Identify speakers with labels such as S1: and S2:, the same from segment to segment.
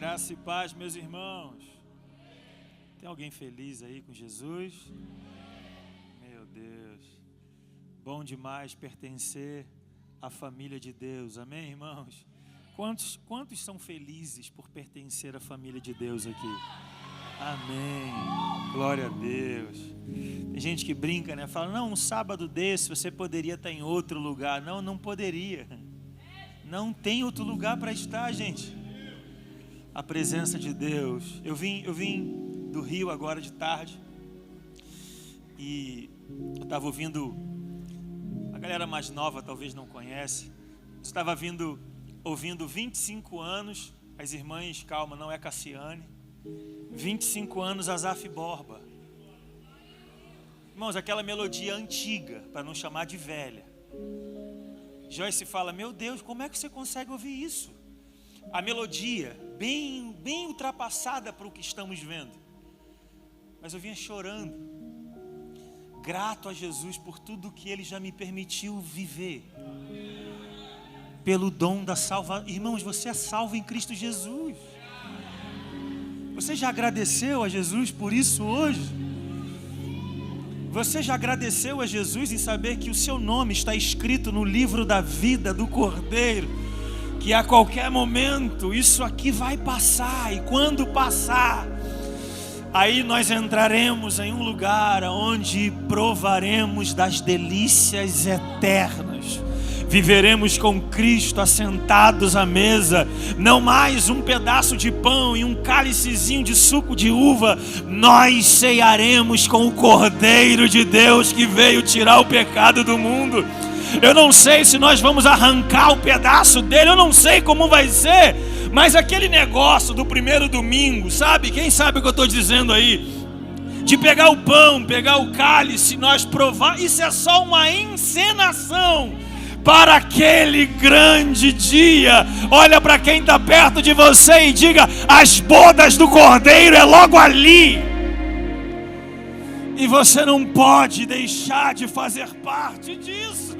S1: Graça e paz, meus irmãos. Tem alguém feliz aí com Jesus? Meu Deus. Bom demais pertencer à família de Deus. Amém, irmãos? Quantos são felizes por pertencer à família de Deus aqui? Amém. Glória a Deus. Tem gente que brinca, né? Fala, não, um sábado desse você poderia estar em outro lugar. Não, não poderia. Não tem outro lugar para estar, gente. A presença de Deus. Eu vim do Rio agora de tarde. E eu estava ouvindo, a galera mais nova talvez não conhece. Eu estava ouvindo 25 anos, as irmãs, calma, não é Cassiane. 25 anos, Azaf Borba. Irmãos, aquela melodia antiga, para não chamar de velha. Joyce fala, meu Deus, como é que você consegue ouvir isso? A melodia, bem ultrapassada para o que estamos vendo. Mas eu vinha chorando, grato a Jesus por tudo que Ele já me permitiu viver. Pelo dom da salvação. Irmãos, você é salvo em Cristo Jesus. Você já agradeceu a Jesus por isso hoje? Você já agradeceu a Jesus em saber que o seu nome está escrito no livro da vida do Cordeiro? Que a qualquer momento isso aqui vai passar, e quando passar, aí nós entraremos em um lugar onde provaremos das delícias eternas. Viveremos com Cristo assentados à mesa, não mais um pedaço de pão e um cálicezinho de suco de uva. Nós cearemos com o Cordeiro de Deus que veio tirar o pecado do mundo. Eu não sei se nós vamos arrancar o pedaço dele, eu não sei como vai ser, mas aquele negócio do primeiro domingo, sabe? Quem sabe o que eu estou dizendo aí? De pegar o pão, pegar o cálice, nós provar, isso é só uma encenação para aquele grande dia. Olha para quem está perto de você e diga, as bodas do Cordeiro é logo ali. E você não pode deixar de fazer parte disso.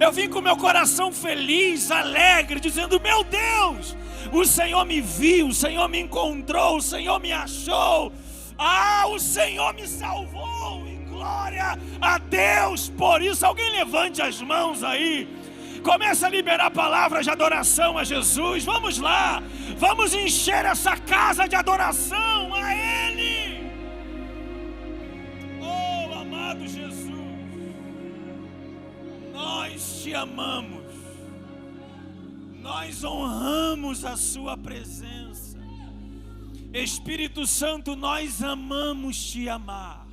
S1: Eu vim com meu coração feliz, alegre, dizendo, meu Deus, o Senhor me viu, o Senhor me encontrou, o Senhor me achou. O Senhor me salvou, e glória a Deus por isso. Alguém levante as mãos aí. Começa a liberar palavras de adoração a Jesus. Vamos lá, vamos encher essa casa de adoração a Ele. Oh, amado Jesus, nós te amamos, nós honramos a sua presença. Espírito Santo, nós amamos te amar,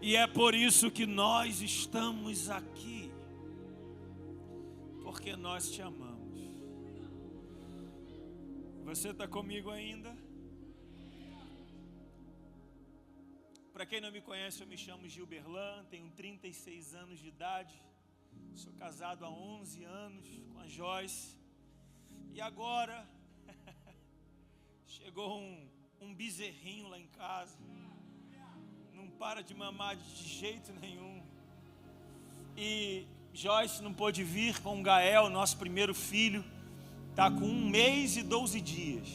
S1: e é por isso que nós estamos aqui, porque nós te amamos. Você está comigo ainda? Para quem não me conhece, eu me chamo Gilberlan, tenho 36 anos de idade, sou casado há 11 anos com a Joyce, e agora chegou um bezerrinho lá em casa, não para de mamar de jeito nenhum, e Joyce não pôde vir com o Gael, nosso primeiro filho, está com 1 mês e 12 dias,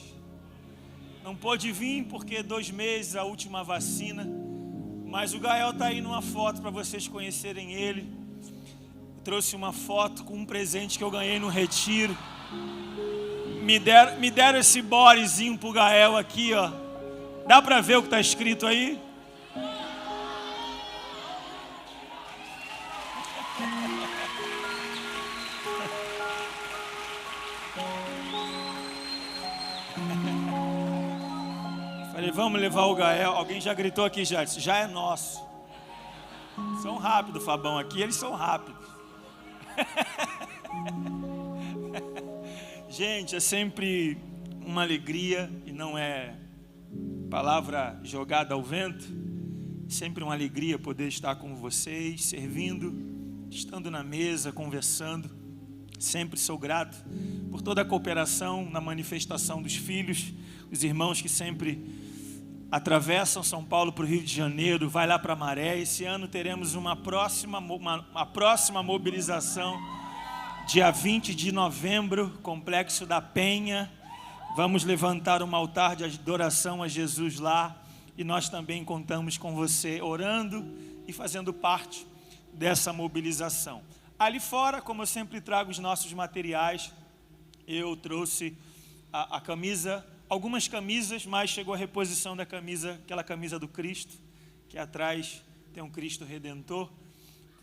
S1: não pôde vir porque 2 meses a última vacina, mas o Gael está aí numa foto para vocês conhecerem ele. Eu trouxe uma foto com um presente que eu ganhei no retiro. Me deram esse borezinho pro Gael aqui, ó. Dá para ver o que está escrito aí? Falei, vamos levar o Gael. Alguém já gritou aqui, já disse, já é nosso. São rápidos, Fabão, aqui eles são rápidos. Gente, é sempre uma alegria, e não é palavra jogada ao vento, sempre uma alegria poder estar com vocês, servindo, estando na mesa, conversando. Sempre sou grato por toda a cooperação na manifestação dos filhos, os irmãos que sempre atravessam São Paulo para o Rio de Janeiro, vai lá para Maré. Esse ano teremos uma próxima mobilização, dia 20 de novembro, Complexo da Penha, Vamos levantar um altar de adoração a Jesus lá, e nós também contamos com você orando e fazendo parte dessa mobilização. Ali fora, como eu sempre trago os nossos materiais, eu trouxe a camisa, algumas camisas, mas chegou a reposição da camisa, aquela camisa do Cristo, que atrás tem um Cristo Redentor,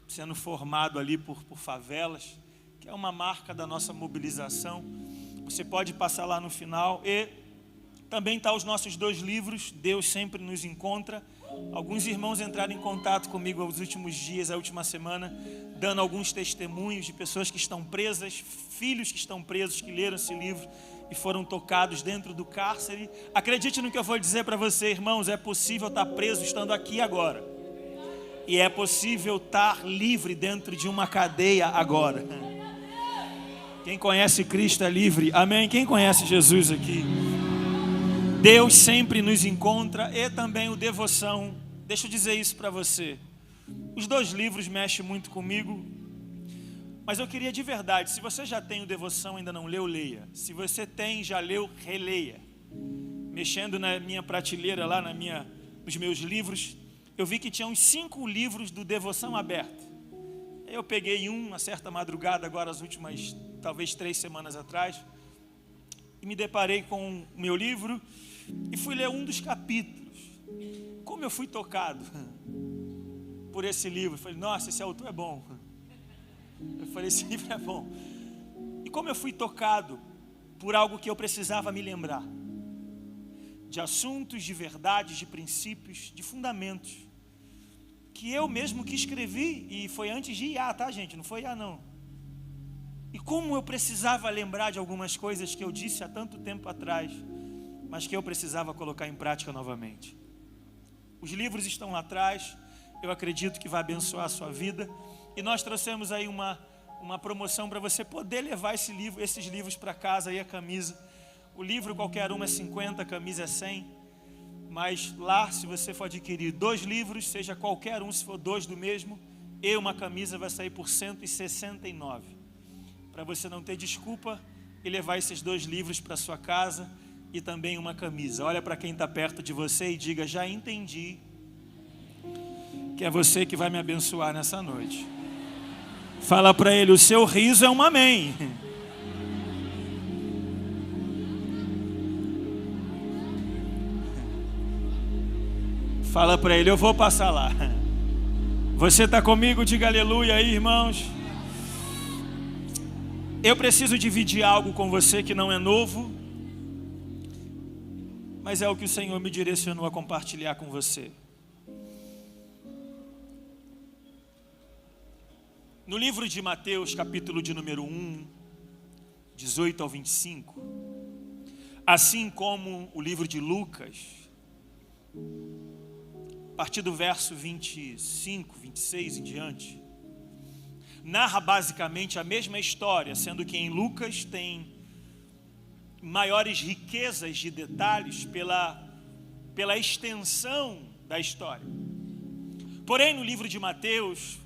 S1: sendo formado ali por favelas, que é uma marca da nossa mobilização. Você pode passar lá no final. E também está os nossos 2 livros, Deus Sempre Nos Encontra. Alguns irmãos entraram em contato comigo nos últimos dias, a última semana, dando alguns testemunhos de pessoas que estão presas, filhos que estão presos, que leram esse livro e foram tocados dentro do cárcere. Acredite no que eu vou dizer para você, irmãos, é possível estar preso estando aqui agora. E é possível estar livre dentro de uma cadeia agora. Quem conhece Cristo é livre, amém? Quem conhece Jesus aqui? Deus sempre nos encontra. E também o Devoção. Deixa eu dizer isso para você. Os 2 livros mexem muito comigo, mas eu queria de verdade, se você já tem o Devoção, ainda não leu, leia. Se você tem, já leu, releia. Mexendo na minha prateleira lá, nos meus livros, eu vi que tinha uns 5 livros do Devoção aberto. Eu peguei uma certa madrugada, agora as últimas, talvez 3 semanas atrás, e me deparei com o meu livro e fui ler um dos capítulos. Como eu fui tocado por esse livro, eu falei, nossa, esse autor é bom. Eu falei, esse livro é bom. E como eu fui tocado por algo que eu precisava me lembrar, de assuntos, de verdades, de princípios, de fundamentos, que eu mesmo que escrevi, e foi antes de IA, tá, gente? Não foi IA, não. E como eu precisava lembrar de algumas coisas que eu disse há tanto tempo atrás, mas que eu precisava colocar em prática novamente. Os livros estão lá atrás, eu acredito que vai abençoar a sua vida, e nós trouxemos aí uma promoção para você poder levar esses livros para casa, aí a camisa. O livro qualquer um é 50, a camisa é 100, mas lá, se você for adquirir 2 livros, seja qualquer um, se for 2 do mesmo, e uma camisa vai sair por 169. Para você não ter desculpa e levar esses 2 livros para sua casa e também uma camisa. Olha para quem está perto de você e diga, já entendi que é você que vai me abençoar nessa noite. Fala para ele, o seu riso é um amém. Fala para ele, eu vou passar lá. Você está comigo? Diga aleluia aí, irmãos. Eu preciso dividir algo com você que não é novo, mas é o que o Senhor me direcionou a compartilhar com você. No livro de Mateus, capítulo de número 1, 18 ao 25, assim como o livro de Lucas, a partir do verso 25, 26 em diante, narra basicamente a mesma história, sendo que em Lucas tem maiores riquezas de detalhes pela extensão da história. Porém, no livro de Mateus,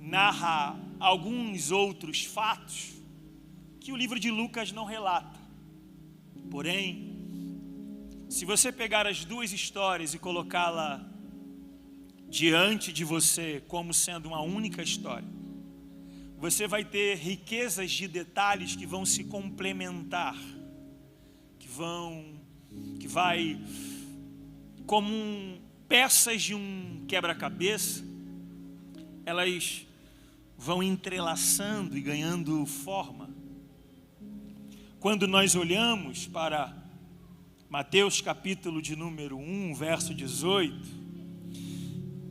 S1: narra alguns outros fatos que o livro de Lucas não relata. Porém, se você pegar as 2 histórias e colocá-la diante de você como sendo uma única história, você vai ter riquezas de detalhes que vão se complementar, que vai como peças de um quebra-cabeça, elas vão entrelaçando e ganhando forma. Quando nós olhamos para Mateus capítulo de número 1, verso 18,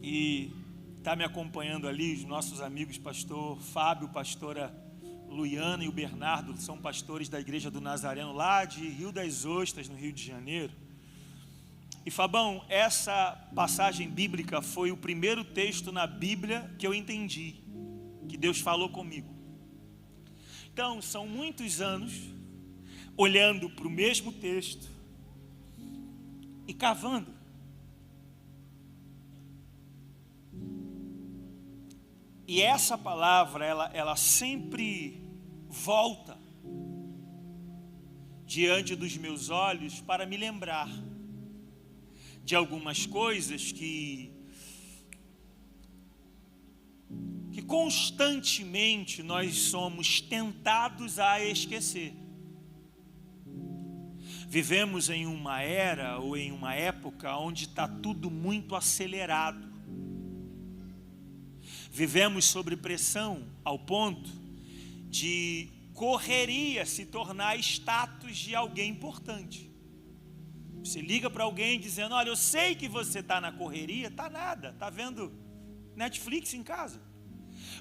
S1: e está me acompanhando ali os nossos amigos pastor Fábio, pastora Luiana e o Bernardo, são pastores da igreja do Nazareno lá de Rio das Ostras, no Rio de Janeiro. E Fabão, essa passagem bíblica foi o primeiro texto na Bíblia que eu entendi, que Deus falou comigo. Então, são muitos anos olhando para o mesmo texto e cavando. E essa palavra, ela sempre volta diante dos meus olhos para me lembrar de algumas coisas que constantemente nós somos tentados a esquecer. Vivemos em uma era ou em uma época onde está tudo muito acelerado. Vivemos sob pressão ao ponto de correria se tornar status de alguém importante. Você liga para alguém dizendo: olha, eu sei que você está na correria. Está nada, está vendo Netflix em casa.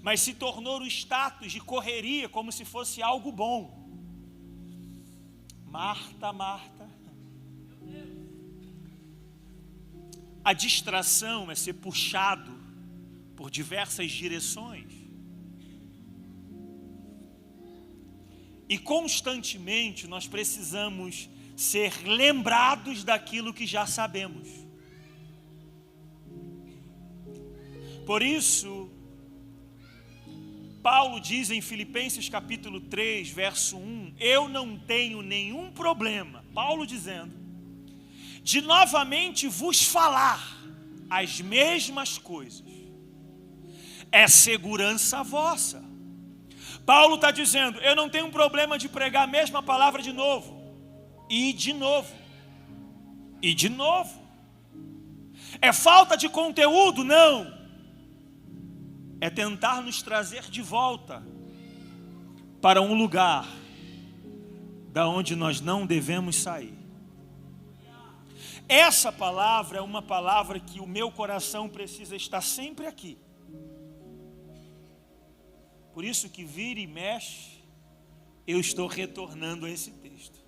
S1: Mas se tornou o status de correria como se fosse algo bom. Marta, Marta. A distração é ser puxado por diversas direções. E constantemente nós precisamos ser lembrados daquilo que já sabemos. Por isso, Paulo diz em Filipenses capítulo 3, verso 1, eu não tenho nenhum problema, Paulo dizendo, de novamente vos falar as mesmas coisas. É segurança vossa. Paulo está dizendo, eu não tenho problema de pregar a mesma palavra de novo. E de novo. E de novo. É falta de conteúdo? Não. É tentar nos trazer de volta para um lugar da onde nós não devemos sair. Essa palavra é uma palavra que o meu coração precisa estar sempre aqui. Por isso que vira e mexe, eu estou retornando a esse texto.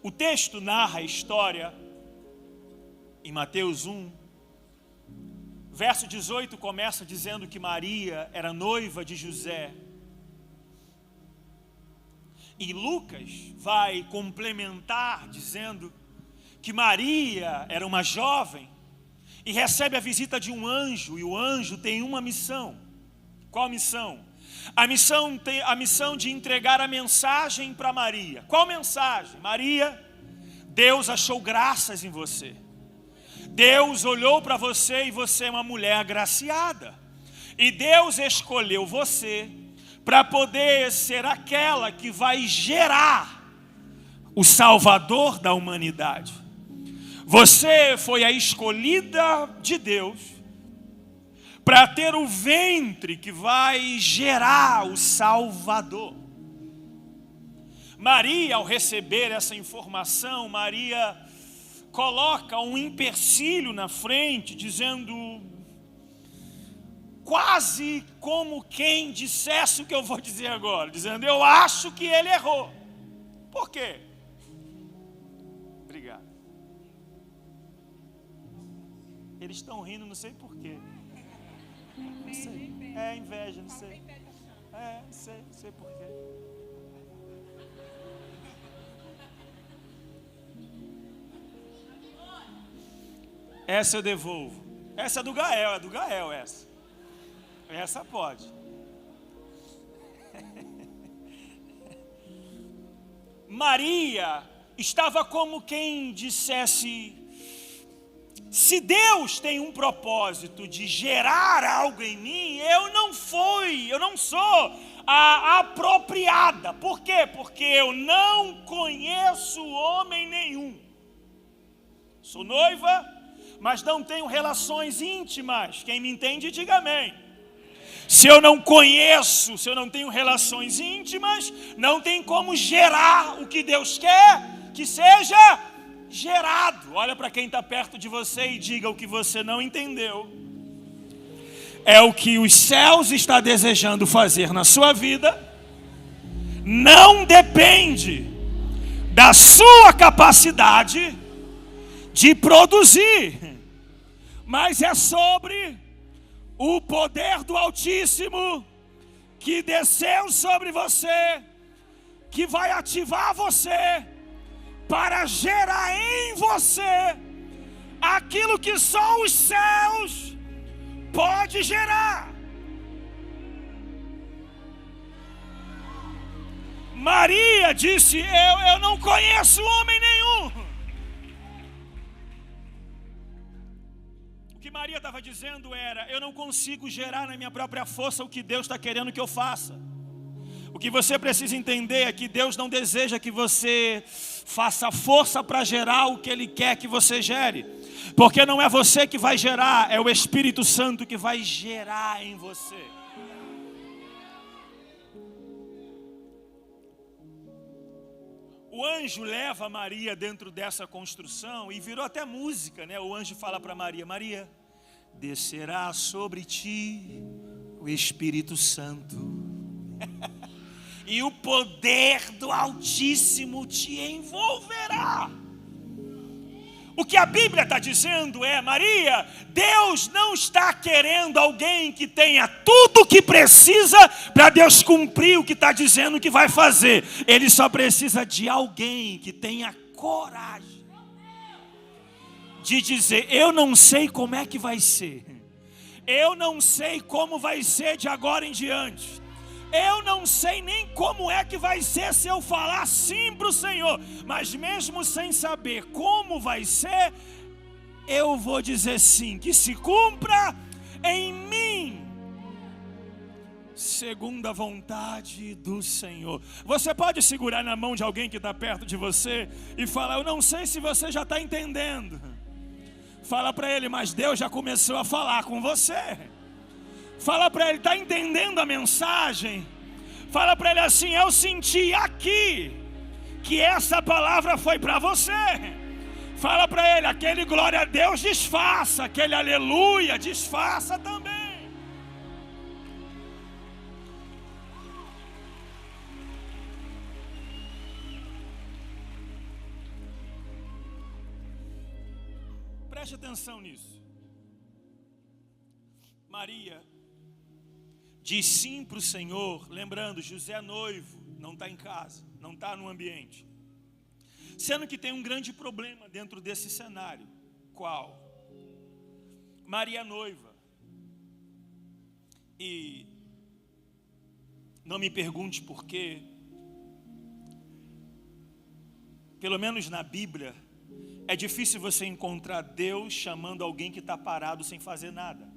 S1: O texto narra a história em Mateus 1. Verso 18 começa dizendo que Maria era noiva de José. E Lucas vai complementar dizendo que Maria era uma jovem e recebe a visita de um anjo, e o anjo tem uma missão. Qual missão? A missão de entregar a mensagem para Maria. Qual mensagem? Maria, Deus achou graças em você. Deus olhou para você e você é uma mulher agraciada. E Deus escolheu você para poder ser aquela que vai gerar o Salvador da humanidade. Você foi a escolhida de Deus para ter o ventre que vai gerar o Salvador. Maria, ao receber essa informação, Maria coloca um empecilho na frente, dizendo, quase como quem dissesse o que eu vou dizer agora, dizendo, eu acho que ele errou. Por quê? Obrigado. Eles estão rindo, não sei por quê. Não sei. É inveja, não sei. Não sei por quê. Essa eu devolvo. Essa é do Gael essa. Essa pode. Maria estava como quem dissesse, se Deus tem um propósito de gerar algo em mim, eu não sou a apropriada. Por quê? Porque eu não conheço homem nenhum. Sou noiva, mas não tenho relações íntimas. Quem me entende, diga amém. Se eu não conheço, se eu não tenho relações íntimas, não tem como gerar o que Deus quer que seja gerado. Olha para quem está perto de você e diga, o que você não entendeu é o que os céus está desejando fazer na sua vida. Não depende da sua capacidade de produzir, mas é sobre o poder do Altíssimo que desceu sobre você, que vai ativar você para gerar em você aquilo que só os céus pode Maria disse: eu não conheço homem nenhum. O que Maria estava dizendo era: eu não consigo gerar na minha própria força o que Deus está querendo que eu faça. O que você precisa entender é que Deus não deseja que você faça força para gerar o que Ele quer que você gere. Porque não é você que vai gerar, é o Espírito Santo que vai gerar em você. O anjo leva Maria dentro dessa construção e virou até música, né? O anjo fala para Maria: Maria, descerá sobre ti o Espírito Santo. E o poder do Altíssimo te envolverá. O que a Bíblia está dizendo é: Maria, Deus não está querendo alguém que tenha tudo o que precisa para Deus cumprir o que está dizendo que vai fazer. Ele só precisa de alguém que tenha coragem de dizer: eu não sei como é que vai ser. Eu não sei como vai ser de agora em diante. Eu não sei nem como é que vai ser se eu falar sim para o Senhor. Mas mesmo sem saber como vai ser, eu vou dizer sim. Que se cumpra em mim, segundo a vontade do Senhor. Você pode segurar na mão de alguém que está perto de você e falar: eu não sei se você já está entendendo. Fala para ele: mas Deus já começou a falar com você. Fala para ele: está entendendo a mensagem? Fala para ele assim: eu senti aqui que essa palavra foi para você. Fala para ele: aquele glória a Deus disfarça, aquele aleluia disfarça também. Preste atenção nisso. Maria diz sim para o Senhor, lembrando: José é noivo, não está em casa, não está no ambiente. Sendo que tem um grande problema dentro desse cenário. Qual? Maria é noiva. E não me pergunte por quê. Pelo menos na Bíblia, é difícil você encontrar Deus chamando alguém que está parado sem fazer nada.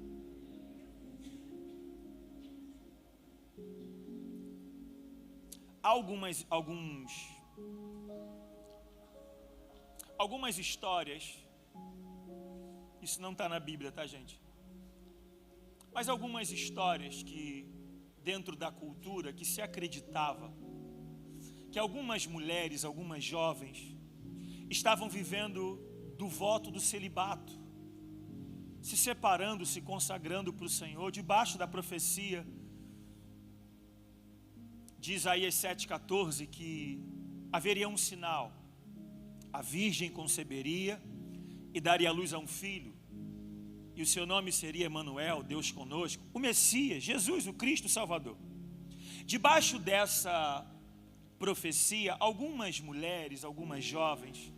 S1: Algumas histórias, isso não está na Bíblia, tá, gente? Mas algumas histórias que dentro da cultura que se acreditava que algumas mulheres, algumas jovens estavam vivendo do voto do celibato, se separando, se consagrando para o Senhor, debaixo da profecia de Isaías 7,14, que haveria um sinal: a virgem conceberia e daria à luz a um filho, e o seu nome seria Emanuel, Deus conosco, o Messias, Jesus, o Cristo, o Salvador. Debaixo dessa profecia, algumas mulheres, algumas jovens,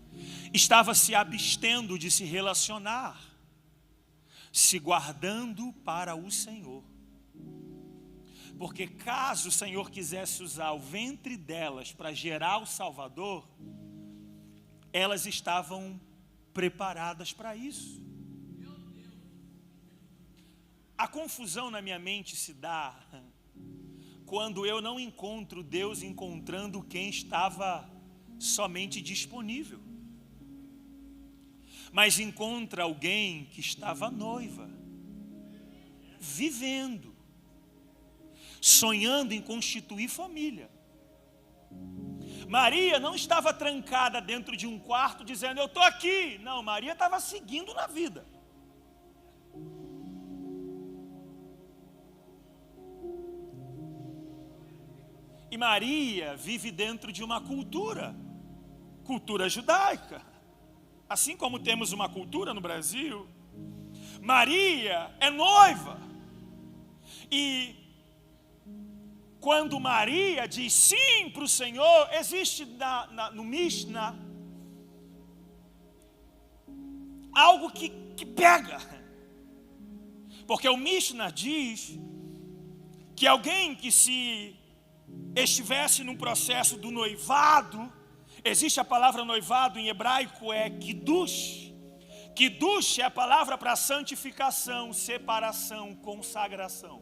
S1: estavam se abstendo de se relacionar, se guardando para o Senhor. Porque caso o Senhor quisesse usar o ventre delas para gerar o Salvador, elas estavam preparadas para isso. A confusão na minha mente se dá quando eu não encontro Deus encontrando quem estava somente disponível, mas encontra alguém que estava noiva, vivendo, sonhando em constituir família. Maria não estava trancada dentro de um quarto dizendo: eu estou aqui. Não, Maria estava seguindo na vida. E Maria vive dentro de uma cultura judaica. Assim como temos uma cultura no Brasil, Maria é noiva. E quando Maria diz sim para o Senhor, existe no Mishnah algo que pega. Porque o Mishnah diz que alguém que se estivesse num processo do noivado. Existe a palavra noivado em hebraico, é kiddush. Kiddush é a palavra para santificação, separação, consagração.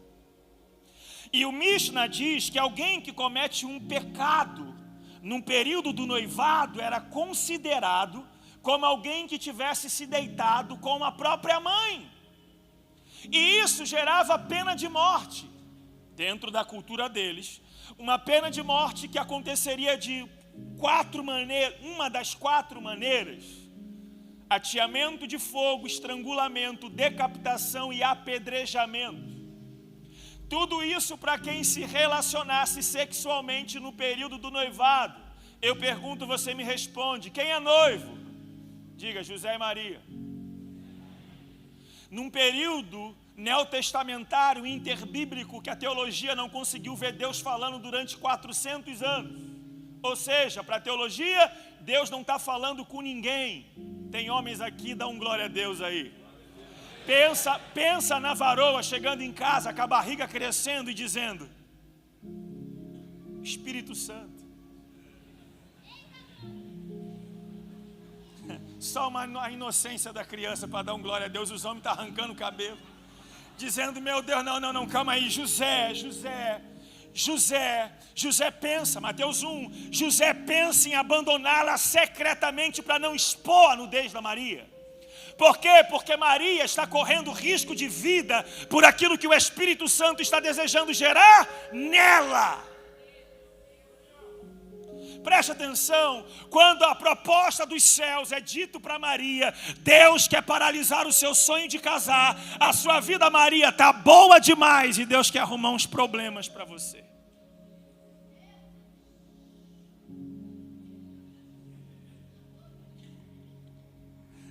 S1: E o Mishnah diz que alguém que comete um pecado num período do noivado era considerado como alguém que tivesse se deitado com a própria mãe. E isso gerava pena de morte. Dentro da cultura deles, uma pena de morte que aconteceria de 4 maneiras, uma das 4 maneiras: ateamento de fogo, estrangulamento, decapitação e apedrejamento. Tudo isso para quem se relacionasse sexualmente no período do noivado. Eu pergunto, você me responde: quem é noivo? Diga, José e Maria. Num período neotestamentário, interbíblico, que a teologia não conseguiu ver Deus falando durante 400 anos. Ou seja, para a teologia, Deus não está falando com ninguém. Tem homens aqui, dá um glória a Deus aí. Pensa na varoa chegando em casa com a barriga crescendo e dizendo: Espírito Santo. Só a inocência da criança para dar um glória a Deus. Os homens estão arrancando o cabelo, dizendo: meu Deus, não, calma aí. José pensa, Mateus 1, José pensa em abandoná-la secretamente para não expor a nudez da Maria. Por quê? Porque Maria está correndo risco de vida por aquilo que o Espírito Santo está desejando gerar nela. Preste atenção, quando a proposta dos céus é dito para Maria, Deus quer paralisar o seu sonho de casar. A sua vida, Maria, está boa demais e Deus quer arrumar uns problemas para você.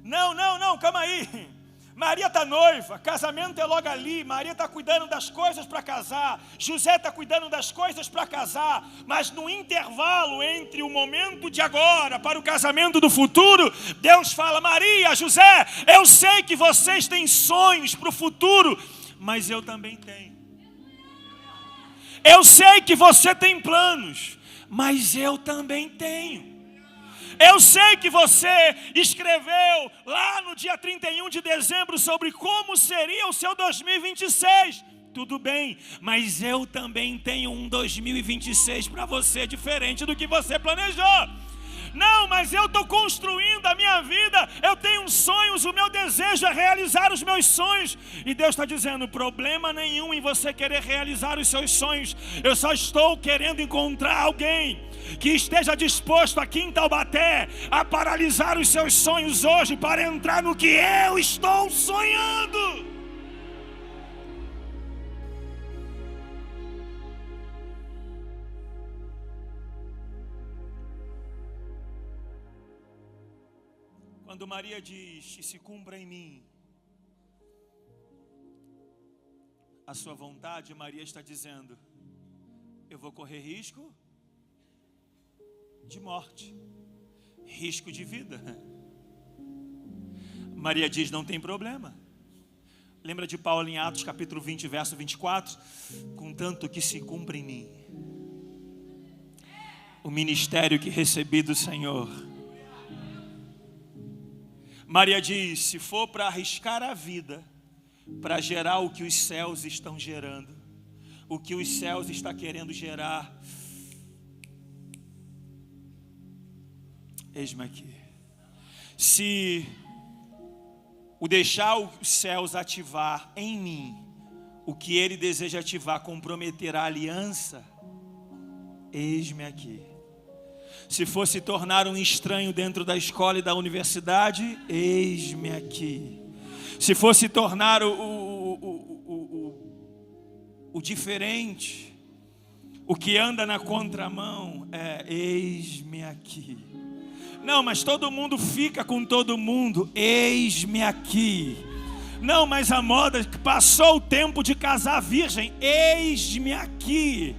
S1: Não, calma aí. Maria está noiva, casamento é logo ali. Maria está cuidando das coisas para casar, José está cuidando das coisas para casar. Mas no intervalo entre o momento de agora para o casamento do futuro, Deus fala: Maria, José, eu sei que vocês têm sonhos para o futuro, mas eu também tenho. Eu sei que você tem planos, mas eu também tenho. Eu sei que você escreveu lá no dia 31 de dezembro sobre como seria o seu 2026. Tudo bem, mas eu também tenho um 2026 para você diferente do que você planejou. Não, mas eu estou construindo a minha vida, eu tenho sonhos, o meu desejo é realizar os meus sonhos. E Deus está dizendo: problema nenhum em você querer realizar os seus sonhos. Eu só estou querendo encontrar alguém que esteja disposto aqui em Taubaté a paralisar os seus sonhos hoje para entrar no que eu estou sonhando. Quando Maria diz: e se cumpra em mim a sua vontade, Maria está dizendo: eu vou correr risco de morte, risco de vida. Maria diz: não tem problema. Lembra de Paulo em Atos capítulo 20, verso 24? Contanto que se cumpra em mim o ministério que recebi do Senhor. Maria diz: se for para arriscar a vida, para gerar o que os céus estão gerando, o que os céus estão querendo gerar, eis-me aqui. Se o deixar os céus ativar em mim o que ele deseja ativar, comprometer a aliança, eis-me aqui. Se fosse tornar um estranho dentro da escola e da universidade, eis-me aqui. Se fosse tornar o diferente, o que anda na contramão, eis-me aqui. Não, mas todo mundo fica com todo mundo, eis-me aqui. Não, mas a moda, passou o tempo de casar virgem, eis-me aqui.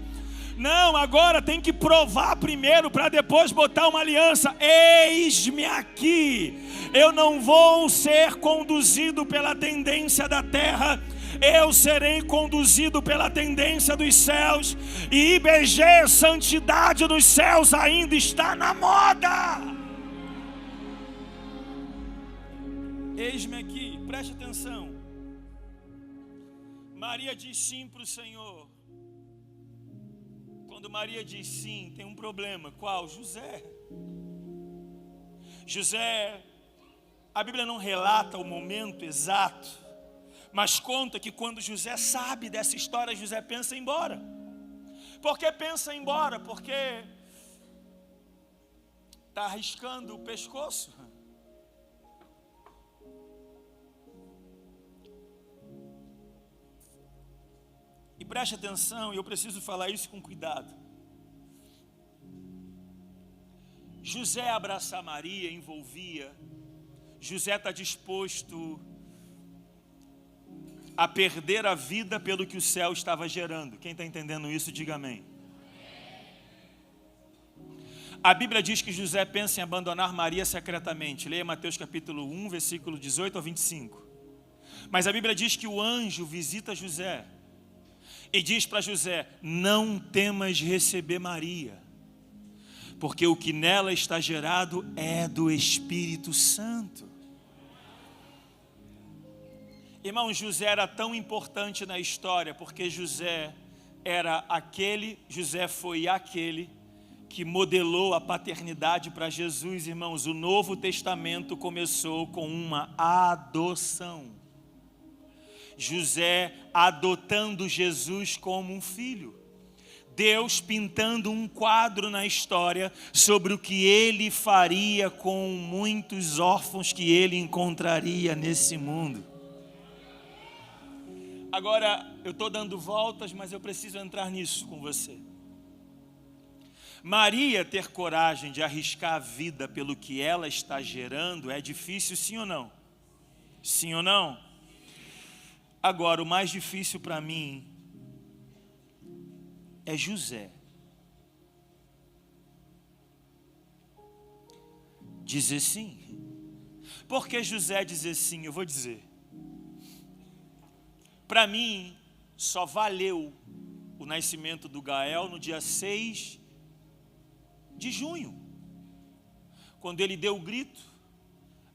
S1: Não, agora tem que provar primeiro para depois botar uma aliança. Eis-me aqui. Eu não vou ser conduzido pela tendência da terra. eu serei conduzido pela tendência dos céus, e IBG, santidade dos céus, ainda está na moda. Eis-me aqui, preste atenção. Maria diz sim para o Senhor. Quando Maria diz sim, tem um problema. Qual? José. A Bíblia não relata o momento exato, mas conta que quando José sabe dessa história, José pensa em ir embora. Por que pensa em ir embora? Porque está arriscando o pescoço. E preste atenção, e eu preciso falar isso com cuidado. José abraçar Maria envolvia. José está disposto a perder a vida pelo que o céu estava gerando. Quem está entendendo isso, diga amém. A Bíblia diz que José pensa em abandonar Maria secretamente. Leia Mateus capítulo 1, versículo 18 ao 25. Mas a Bíblia diz que o anjo visita José e diz para José: não temas receber Maria, porque o que nela está gerado é do Espírito Santo. Irmão, José era tão importante na história, porque José foi aquele que modelou a paternidade para Jesus, irmãos. O Novo Testamento começou com uma adoção. José adotando Jesus como um filho. Deus pintando um quadro na história sobre o que ele faria com muitos órfãos que ele encontraria nesse mundo. Agora, eu estou dando voltas, mas eu preciso entrar nisso com você. Maria ter coragem de arriscar a vida pelo que ela está gerando é difícil, sim ou não? Sim ou não? Agora, o mais difícil para mim é José dizer sim. Por que José dizer sim? Eu vou dizer. Para mim, só valeu o nascimento do Gael no dia 6 de junho, quando ele deu o grito,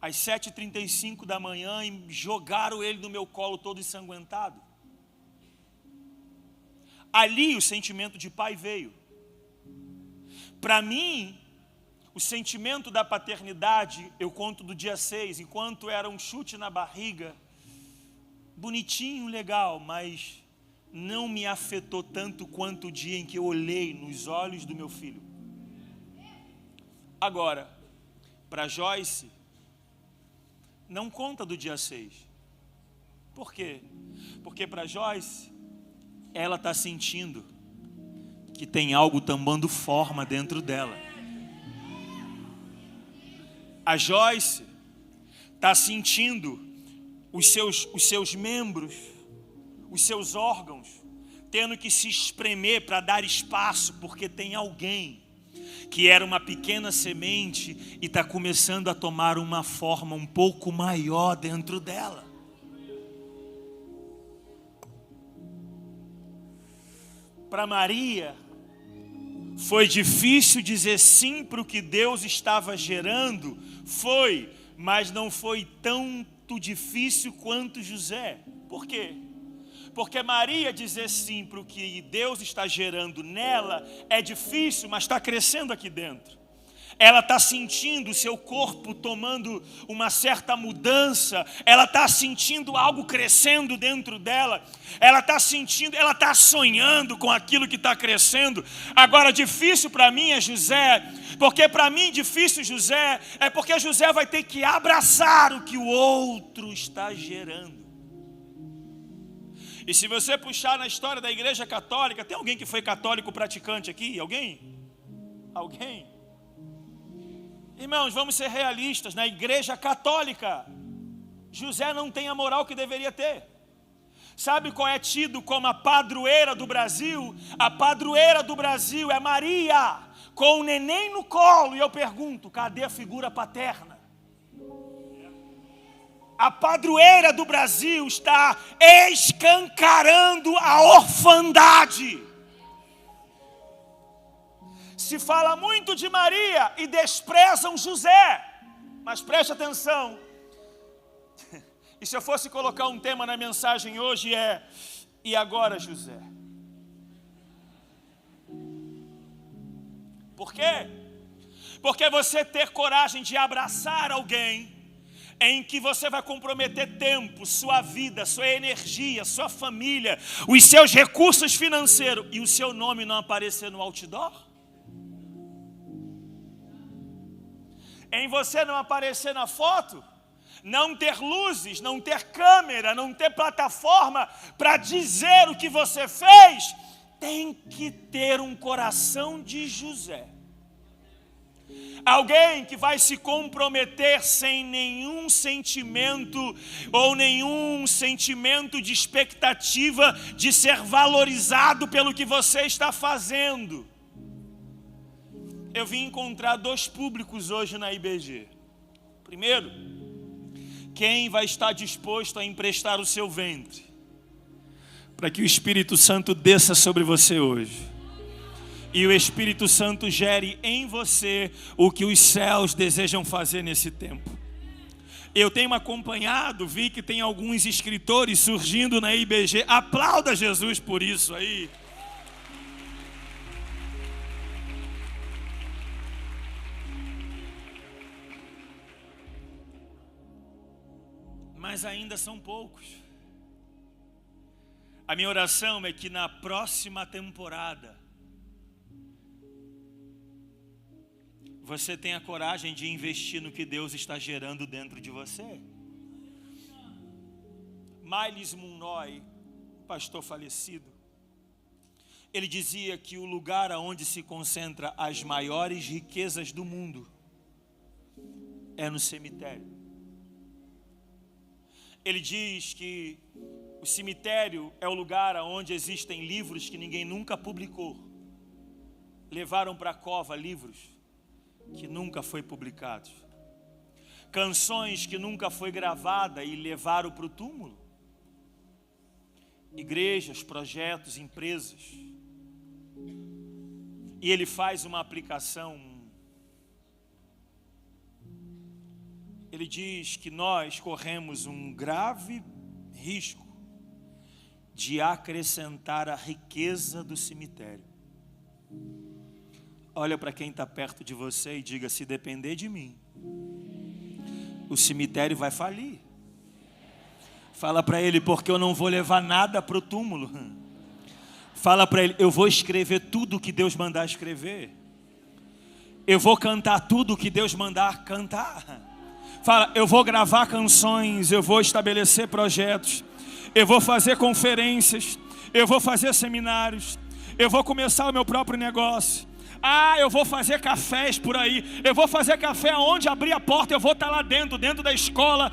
S1: às 7h35 da manhã, e jogaram ele no meu colo todo ensanguentado. Ali o sentimento de pai veio. Para mim, o sentimento da paternidade, eu conto do dia 6, enquanto era um chute na barriga, bonitinho, legal, mas não me afetou tanto quanto o dia em que eu olhei nos olhos do meu filho. Agora, para Joyce, não conta do dia 6. Por quê? Porque para Joyce, ela está sentindo que tem algo tomando forma dentro dela. A Joyce está sentindo os seus membros, os seus órgãos, tendo que se espremer para dar espaço, porque tem alguém que era uma pequena semente e está começando a tomar uma forma um pouco maior dentro dela. Para Maria, foi difícil dizer sim para o que Deus estava gerando, mas não foi tanto difícil quanto José. Por quê? Porque Maria dizer sim para o que Deus está gerando nela é difícil, mas está crescendo aqui dentro. Ela está sentindo o seu corpo tomando uma certa mudança, ela está sentindo algo crescendo dentro dela, ela está sonhando com aquilo que está crescendo. Agora, difícil para mim é José, porque para mim difícil José é porque José vai ter que abraçar o que o outro está gerando. E se você puxar na história da igreja católica, tem alguém que foi católico praticante aqui? Alguém? Alguém? Irmãos, vamos ser realistas. Na igreja católica, José não tem a moral que deveria ter. Sabe qual é tido como a padroeira do Brasil? A padroeira do Brasil é Maria, com o neném no colo. E eu pergunto, cadê a figura paterna? A padroeira do Brasil está escancarando a orfandade. Se fala muito de Maria e desprezam José. Mas preste atenção. E se eu fosse colocar um tema na mensagem hoje e agora, José? Por quê? Porque você ter coragem de abraçar alguém em que você vai comprometer tempo, sua vida, sua energia, sua família, os seus recursos financeiros e o seu nome não aparecer no outdoor? Em você não aparecer na foto, não ter luzes, não ter câmera, não ter plataforma para dizer o que você fez, tem que ter um coração de José. Alguém que vai se comprometer sem nenhum sentimento ou nenhum sentimento de expectativa de ser valorizado pelo que você está fazendo. Eu vim encontrar dois públicos hoje na IBG. Primeiro, quem vai estar disposto a emprestar o seu ventre para que o Espírito Santo desça sobre você hoje e o Espírito Santo gere em você o que os céus desejam fazer nesse tempo. Eu tenho acompanhado, vi que tem alguns escritores surgindo na IBG. Aplauda Jesus por isso aí. Mas ainda são poucos. A minha oração é que na próxima temporada você tenha coragem de investir no que Deus está gerando dentro de você. Miles Munroe, pastor falecido, ele dizia que o lugar onde se concentra as maiores riquezas do mundo é no cemitério. Ele diz que o cemitério é o lugar onde existem livros que ninguém nunca publicou. Levaram para a cova livros que nunca foi publicados. Canções que nunca foi gravada e levaram para o túmulo. Igrejas, projetos, empresas. E ele faz uma aplicação. Ele diz que nós corremos um grave risco de acrescentar a riqueza do cemitério. Olha para quem está perto de você e diga: se depender de mim, o cemitério vai falir. Fala para ele: porque eu não vou levar nada para o túmulo. Fala para ele: eu vou escrever tudo que Deus mandar escrever. Eu vou cantar tudo que Deus mandar cantar. Fala: eu vou gravar canções, eu vou estabelecer projetos, eu vou fazer conferências, eu vou fazer seminários, eu vou começar o meu próprio negócio. Eu vou fazer cafés por aí. Eu vou fazer café aonde abrir a porta. Eu vou estar lá dentro da escola,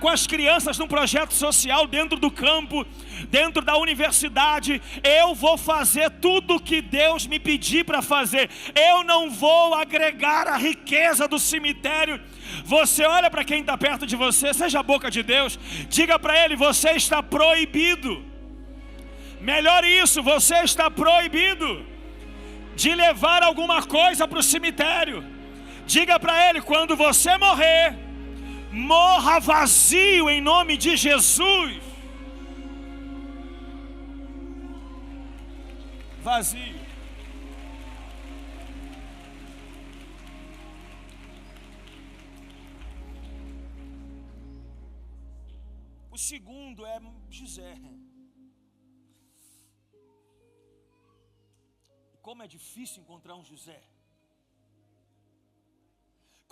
S1: com as crianças, num projeto social, dentro do campo, dentro da universidade. Eu vou fazer tudo o que Deus me pedir para fazer. Eu não vou agregar a riqueza do cemitério. Você olha para quem está perto de você, seja a boca de Deus, diga para ele: você está proibido. Melhor isso, você está proibido de levar alguma coisa para o cemitério. Diga para ele: quando você morrer, morra vazio em nome de Jesus. Vazio. O segundo é José. Como é difícil encontrar um José.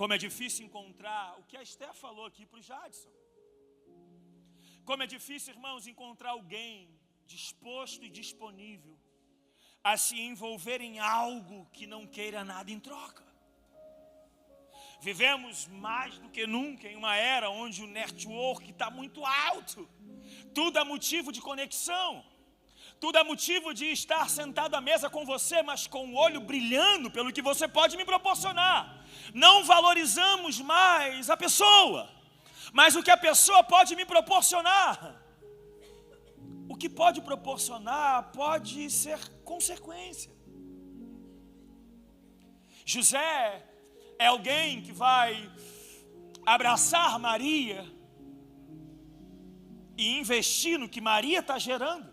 S1: Como é difícil encontrar o que a Esther falou aqui para o Jadson. Como é difícil, irmãos, encontrar alguém disposto e disponível a se envolver em algo que não queira nada em troca. Vivemos mais do que nunca em uma era onde o network está muito alto. Tudo é motivo de conexão. Tudo é motivo de estar sentado à mesa com você, mas com o olho brilhando pelo que você pode me proporcionar. Não valorizamos mais a pessoa, Mas o que a pessoa pode me proporcionar, o que pode proporcionar pode ser consequência. José é alguém que vai abraçar Maria e investir no que Maria está gerando.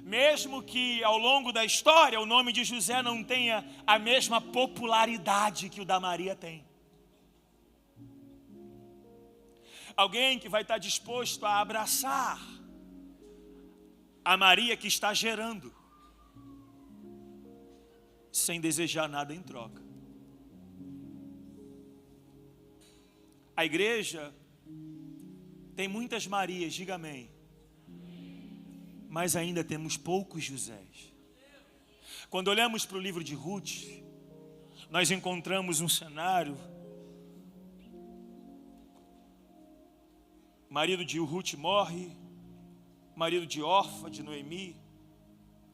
S1: Mesmo que ao longo da história o nome de José não tenha a mesma popularidade que o da Maria tem. Alguém que vai estar disposto a abraçar a Maria que está gerando, sem desejar nada em troca. A igreja tem muitas Marias, diga amém. Mas ainda temos poucos Josés. Quando olhamos para o livro de Ruth, nós encontramos um cenário. Marido de Ruth morre, marido de Orfa, de Noemi,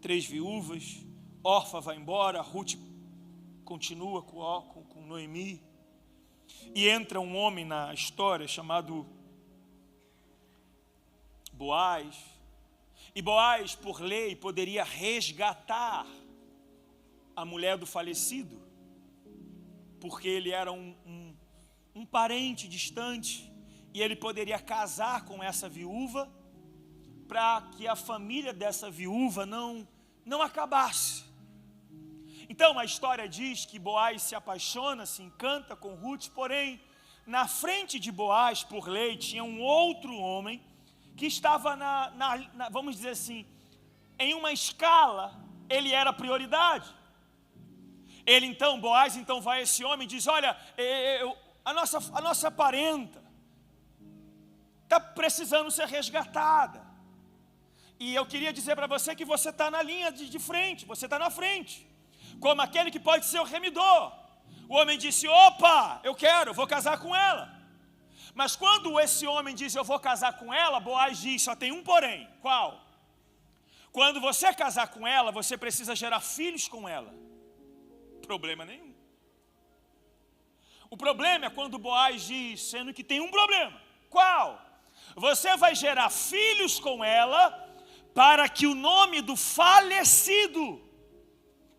S1: 3 viúvas, Orfa vai embora, Ruth continua com Noemi, e entra um homem na história chamado Boaz, e Boaz, por lei, poderia resgatar a mulher do falecido, porque ele era um parente distante, e ele poderia casar com essa viúva, para que a família dessa viúva não acabasse. Então a história diz que Boaz se apaixona, se encanta com Ruth, porém, na frente de Boaz, por lei, tinha um outro homem, que estava vamos dizer assim, em uma escala, ele era prioridade. Boaz então vai a esse homem e diz: olha, a nossa parenta está precisando ser resgatada. E eu queria dizer para você que você está na linha de frente, você está na frente, como aquele que pode ser o remidor. O homem disse: opa, eu vou casar com ela. Mas quando esse homem diz: eu vou casar com ela, Boaz diz: só tem um porém. Qual? Quando você casar com ela, você precisa gerar filhos com ela. Problema nenhum. O problema é quando Boaz diz, sendo que tem um problema. Qual? Você vai gerar filhos com ela, para que o nome do falecido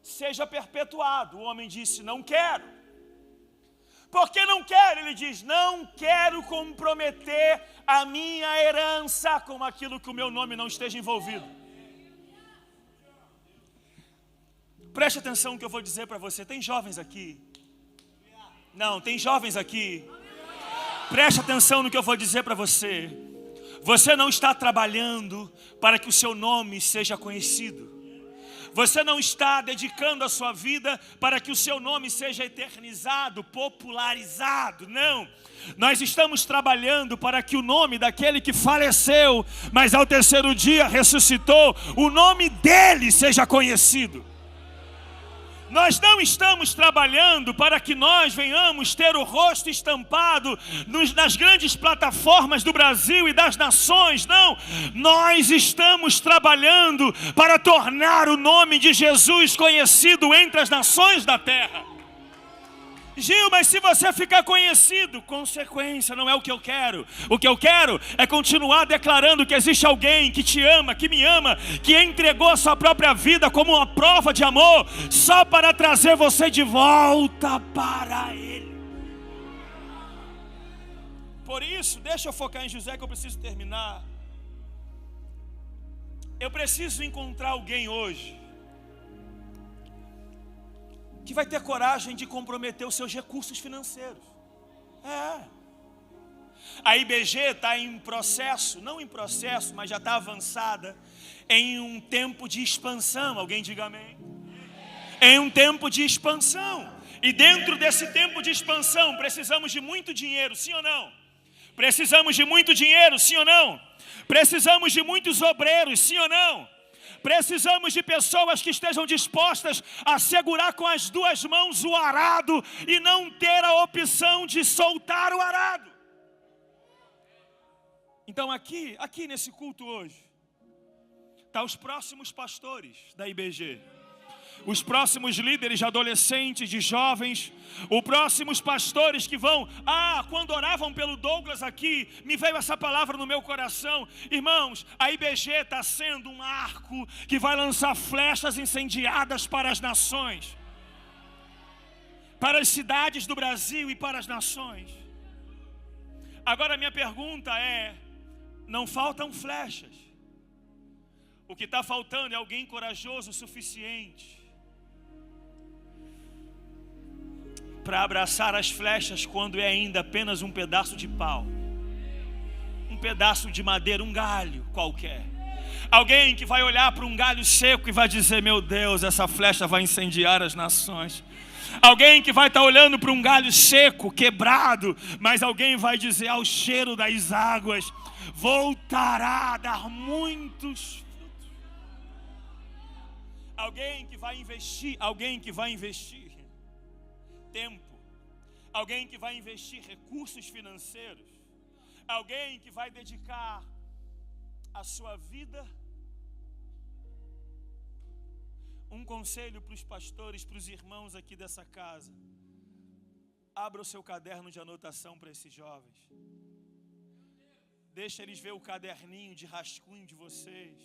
S1: seja perpetuado. O homem disse: não quero. Por que não quero? Ele diz: não quero comprometer a minha herança com aquilo que o meu nome não esteja envolvido. Preste atenção no que eu vou dizer para você. Tem jovens aqui? Não, tem jovens aqui. Preste atenção no que eu vou dizer para você. Você não está trabalhando para que o seu nome seja conhecido. Você não está dedicando a sua vida para que o seu nome seja eternizado, popularizado. Não. Nós estamos trabalhando para que o nome daquele que faleceu, mas ao terceiro dia ressuscitou, o nome dele seja conhecido. Nós não estamos trabalhando para que nós venhamos ter o rosto estampado nas grandes plataformas do Brasil e das nações, não. Nós estamos trabalhando para tornar o nome de Jesus conhecido entre as nações da terra. Gil, mas se você ficar conhecido, consequência, não é o que eu quero. O que eu quero é continuar declarando que existe alguém que te ama, que me ama, que entregou a sua própria vida como uma prova de amor, só para trazer você de volta para Ele. Por isso, deixa eu focar em José, que eu preciso terminar. Eu preciso encontrar alguém hoje que vai ter coragem de comprometer os seus recursos financeiros. A IBG está em processo, não em processo, mas já está avançada, em um tempo de expansão. Alguém diga amém? Em um tempo de expansão. E dentro desse tempo de expansão, precisamos de muito dinheiro, sim ou não? Precisamos de muito dinheiro, sim ou não? Precisamos de muitos obreiros, sim ou não? Precisamos de pessoas que estejam dispostas a segurar com as duas mãos o arado e não ter a opção de soltar o arado. Então aqui nesse culto hoje, está os próximos pastores da IBG. os próximos líderes de adolescentes, de jovens, os próximos pastores que vão. Quando oravam pelo Douglas aqui, me veio essa palavra no meu coração. Irmãos, a IBG está sendo um arco que vai lançar flechas incendiadas para as nações, para as cidades do Brasil e para as nações. Agora a minha pergunta é: não faltam flechas. O que está faltando é alguém corajoso o suficiente para abraçar as flechas quando é ainda apenas um pedaço de pau, um pedaço de madeira, um galho qualquer. Alguém que vai olhar para um galho seco e vai dizer: meu Deus, essa flecha vai incendiar as nações. Alguém que vai estar olhando para um galho seco, quebrado, mas alguém vai dizer: ao cheiro das águas voltará a dar muitos frutos. Alguém que vai investir tempo, alguém que vai investir recursos financeiros, alguém que vai dedicar a sua vida. Um conselho para os pastores, para os irmãos aqui dessa casa: abra o seu caderno de anotação para esses jovens. Deixa eles ver o caderninho de rascunho de vocês,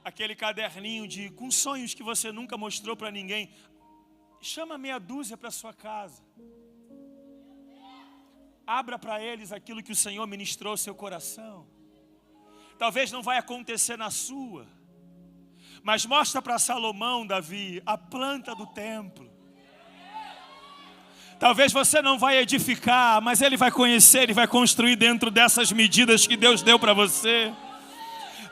S1: aquele caderninho com sonhos que você nunca mostrou para ninguém. Chama meia dúzia para sua casa. Abra para eles aquilo que o Senhor ministrou ao seu coração. Talvez não vai acontecer na sua, mas mostra para Salomão, Davi, a planta do templo. Talvez você não vai edificar, mas ele vai conhecer, ele vai construir dentro dessas medidas que Deus deu para você.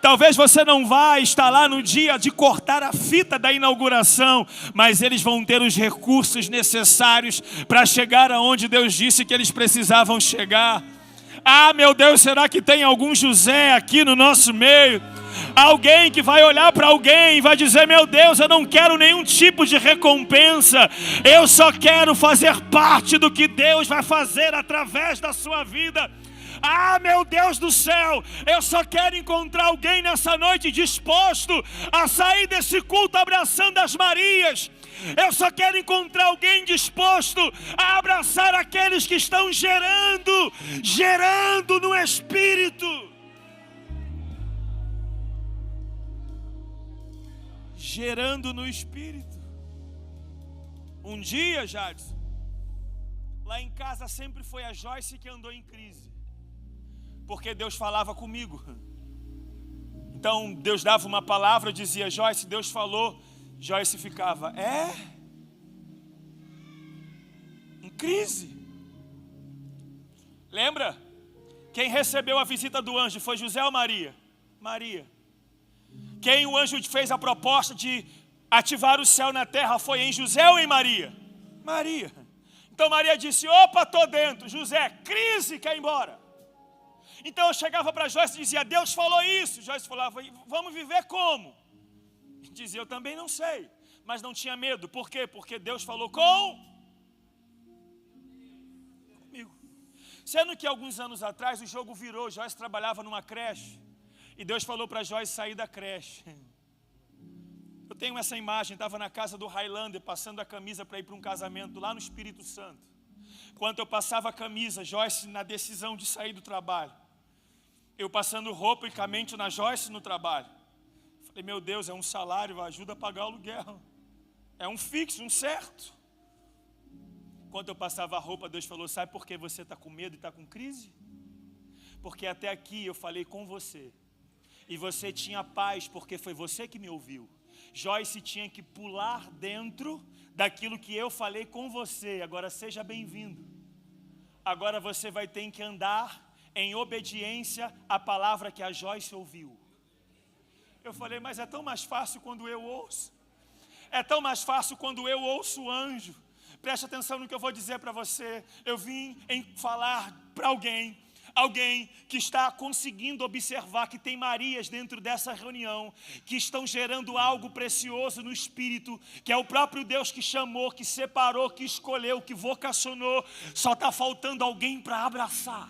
S1: Talvez você não vai estar lá no dia de cortar a fita da inauguração, mas eles vão ter os recursos necessários para chegar aonde Deus disse que eles precisavam chegar. Meu Deus, será que tem algum José aqui no nosso meio? Alguém que vai olhar para alguém e vai dizer: meu Deus, eu não quero nenhum tipo de recompensa, eu só quero fazer parte do que Deus vai fazer através da sua vida. Meu Deus do céu, eu só quero encontrar alguém nessa noite disposto a sair desse culto abraçando as Marias. Eu só quero encontrar alguém disposto a abraçar aqueles que estão gerando no Espírito. Gerando no Espírito. Um dia, Jadson, lá em casa sempre foi a Joyce que andou em crise, porque Deus falava comigo. Então Deus dava uma palavra, eu dizia: Joyce, Deus falou. Joyce ficava: em crise. Lembra? Quem recebeu a visita do anjo foi José ou Maria? Maria. Quem o anjo fez a proposta de ativar o céu na terra foi em José ou em Maria? Maria. Então Maria disse: opa, estou dentro. José: crise, quer ir embora. Então eu chegava para Joyce e dizia: Deus falou isso. Joyce falava: vamos viver como? Dizia: eu também não sei, mas não tinha medo. Por quê? Porque Deus falou comigo. Sendo que alguns anos atrás o jogo virou. Joyce trabalhava numa creche e Deus falou para Joyce sair da creche. Eu tenho essa imagem, estava na casa do Highlander, passando a camisa para ir para um casamento lá no Espírito Santo. Enquanto eu passava a camisa, Joyce na decisão de sair do trabalho, eu passando roupa e caminho na Joyce no trabalho. Falei: meu Deus, é um salário, ajuda a pagar o aluguel. É um fixo, um certo. Enquanto eu passava a roupa, Deus falou: sabe por que você está com medo e está com crise? Porque até aqui eu falei com você, e você tinha paz porque foi você que me ouviu. Joyce tinha que pular dentro daquilo que eu falei com você. Agora seja bem-vindo. Agora você vai ter que andar em obediência à palavra que a Joyce ouviu. Eu falei: mas é tão mais fácil quando eu ouço. É tão mais fácil quando eu ouço o anjo. Preste atenção no que eu vou dizer para você. Eu vim falar para alguém que está conseguindo observar que tem Marias dentro dessa reunião, que estão gerando algo precioso no Espírito, que é o próprio Deus que chamou, que separou, que escolheu, que vocacionou. Só está faltando alguém para abraçar.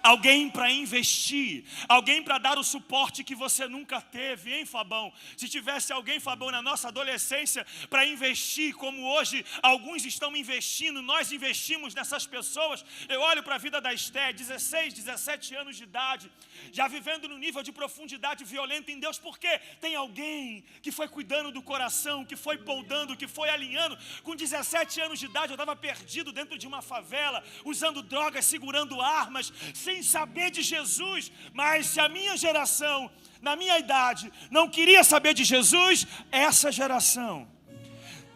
S1: alguém para investir, alguém para dar o suporte que você nunca teve, hein, Fabão? Se tivesse alguém, Fabão, na nossa adolescência para investir, como hoje alguns estão investindo, nós investimos nessas pessoas. Eu olho para a vida da Esté, 16, 17 anos de idade, já vivendo no nível de profundidade violenta em Deus, porque tem alguém que foi cuidando do coração, que foi poldando, que foi alinhando. Com 17 anos de idade eu estava perdido dentro de uma favela, usando drogas, segurando armas, sem saber de Jesus. Mas se a minha geração, na minha idade, não queria saber de Jesus, essa geração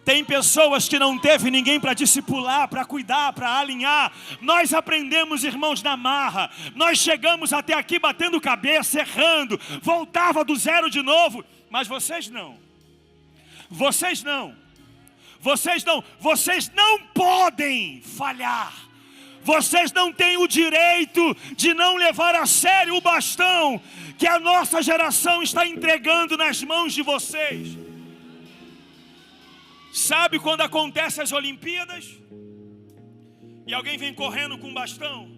S1: tem pessoas que não teve ninguém para discipular, para cuidar, para alinhar. Nós aprendemos, irmãos, na marra. Nós chegamos até aqui batendo cabeça, errando, voltava do zero de novo. Mas vocês não. Vocês não. Vocês não podem falhar. Vocês não têm o direito de não levar a sério o bastão que a nossa geração está entregando nas mãos de vocês. Sabe quando acontecem as Olimpíadas e alguém vem correndo com um bastão,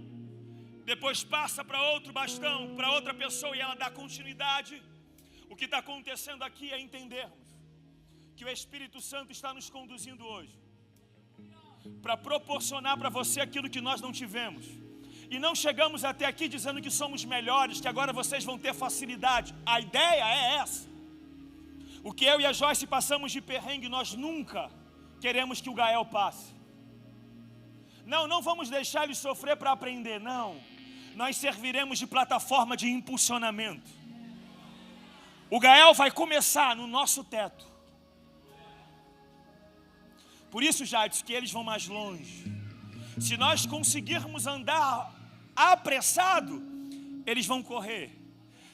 S1: depois passa para outro bastão, para outra pessoa e ela dá continuidade? O que está acontecendo aqui é entendermos que o Espírito Santo está nos conduzindo hoje para proporcionar para você aquilo que nós não tivemos. E não chegamos até aqui dizendo que somos melhores, que agora vocês vão ter facilidade. A ideia é essa. O que eu e a Joyce passamos de perrengue, nós nunca queremos que o Gael passe. Não vamos deixar ele sofrer para aprender, não. Nós serviremos de plataforma de impulsionamento. O Gael vai começar no nosso teto. Por isso, Jades, que eles vão mais longe. Se nós conseguirmos andar apressado, eles vão correr.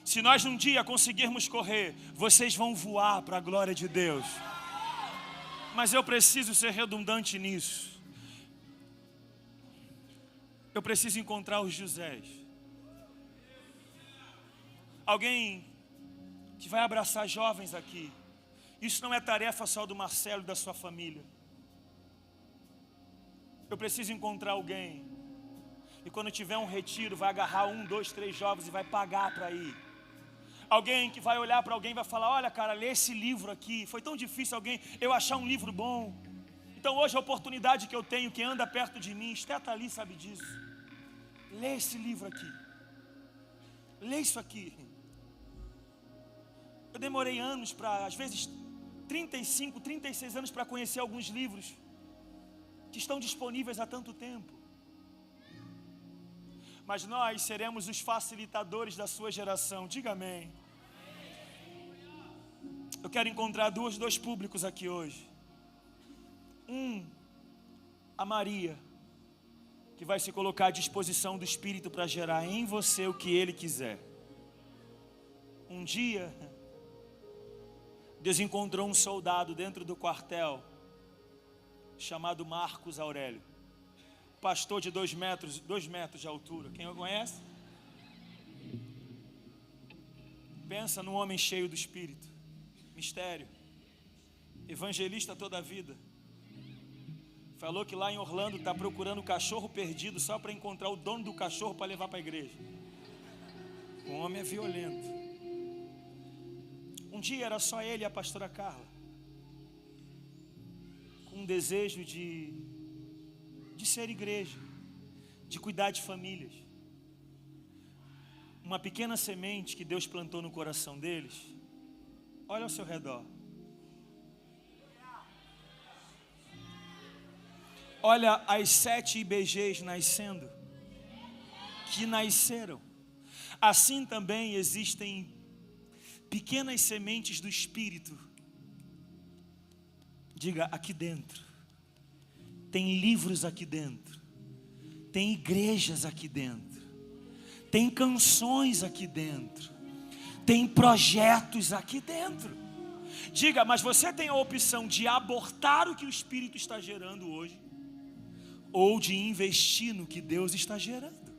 S1: Se nós um dia conseguirmos correr, vocês vão voar para a glória de Deus. Mas eu preciso ser redundante nisso. Eu preciso encontrar os Josés. Alguém que vai abraçar jovens aqui. Isso não é tarefa só do Marcelo e da sua família. Eu preciso encontrar alguém. E quando tiver um retiro, vai agarrar 1, 2, 3 jovens e vai pagar para ir. Alguém que vai olhar para alguém e vai falar: olha, cara, lê esse livro aqui. Foi tão difícil eu achar um livro bom. Então hoje a oportunidade que eu tenho, quem anda perto de mim, Esté tá ali, sabe disso. Lê esse livro aqui. Lê isso aqui. Eu demorei anos às vezes 35, 36 anos para conhecer alguns livros que estão disponíveis há tanto tempo. Mas nós seremos os facilitadores da sua geração. Diga amém. Eu quero encontrar dois públicos aqui hoje. A Maria, que vai se colocar à disposição do Espírito para gerar em você o que Ele quiser. Um dia, Deus encontrou um soldado dentro do quartel, chamado Marcos Aurélio. Pastor de 2 metros de altura. Quem o conhece? Pensa num homem cheio do Espírito. Mistério. Evangelista toda a vida. Falou que lá em Orlando está procurando um cachorro perdido só para encontrar o dono do cachorro para levar para a igreja. O homem é violento. Um dia era só ele e a pastora Carla, com um desejo de ser igreja, de cuidar de famílias. Uma pequena semente que Deus plantou no coração deles. Olha ao seu redor. Olha as 7 IBGs nascendo, que nasceram. Assim também existem pequenas sementes do Espírito. Diga, aqui dentro. Tem livros aqui dentro. Tem igrejas aqui dentro. Tem canções aqui dentro. Tem projetos aqui dentro. Diga, mas você tem a opção de abortar o que o Espírito está gerando hoje, ou de investir no que Deus está gerando.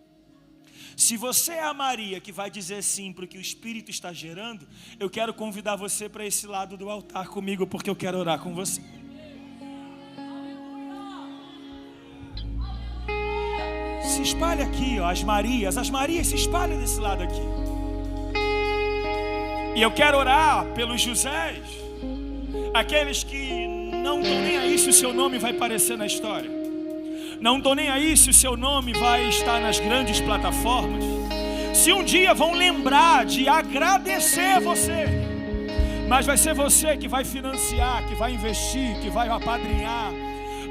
S1: Se você é a Maria que vai dizer sim para o que o Espírito está gerando, eu quero convidar você para esse lado do altar comigo, porque eu quero orar com você. se espalha aqui, ó, as Marias se espalham desse lado aqui. E eu quero orar pelos Josés, aqueles que não estão nem aí se o seu nome vai aparecer na história, não estão nem aí se o seu nome vai estar nas grandes plataformas, se um dia vão lembrar de agradecer você, mas vai ser você que vai financiar, que vai investir, que vai apadrinhar,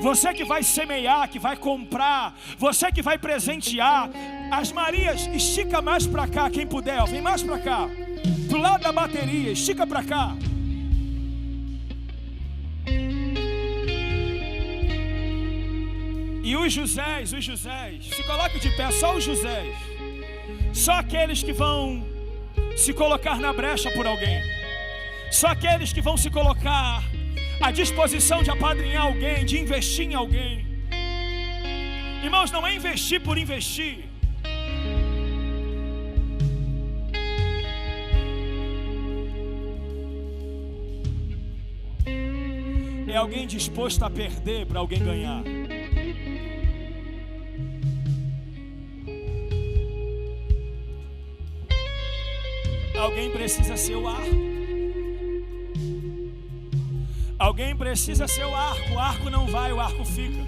S1: você que vai semear, que vai comprar, você que vai presentear. As Marias, estica mais para cá, quem puder, ó, vem mais para cá, pro lado da bateria, estica para cá. E os Josés, se coloque de pé, só os Josés, só aqueles que vão se colocar na brecha por alguém, só aqueles que vão se colocar à disposição de apadrinhar alguém, de investir em alguém. Irmãos, não é investir por investir. É alguém disposto a perder para alguém ganhar. Alguém precisa ser o arco. Alguém precisa ser o arco não vai, o arco fica.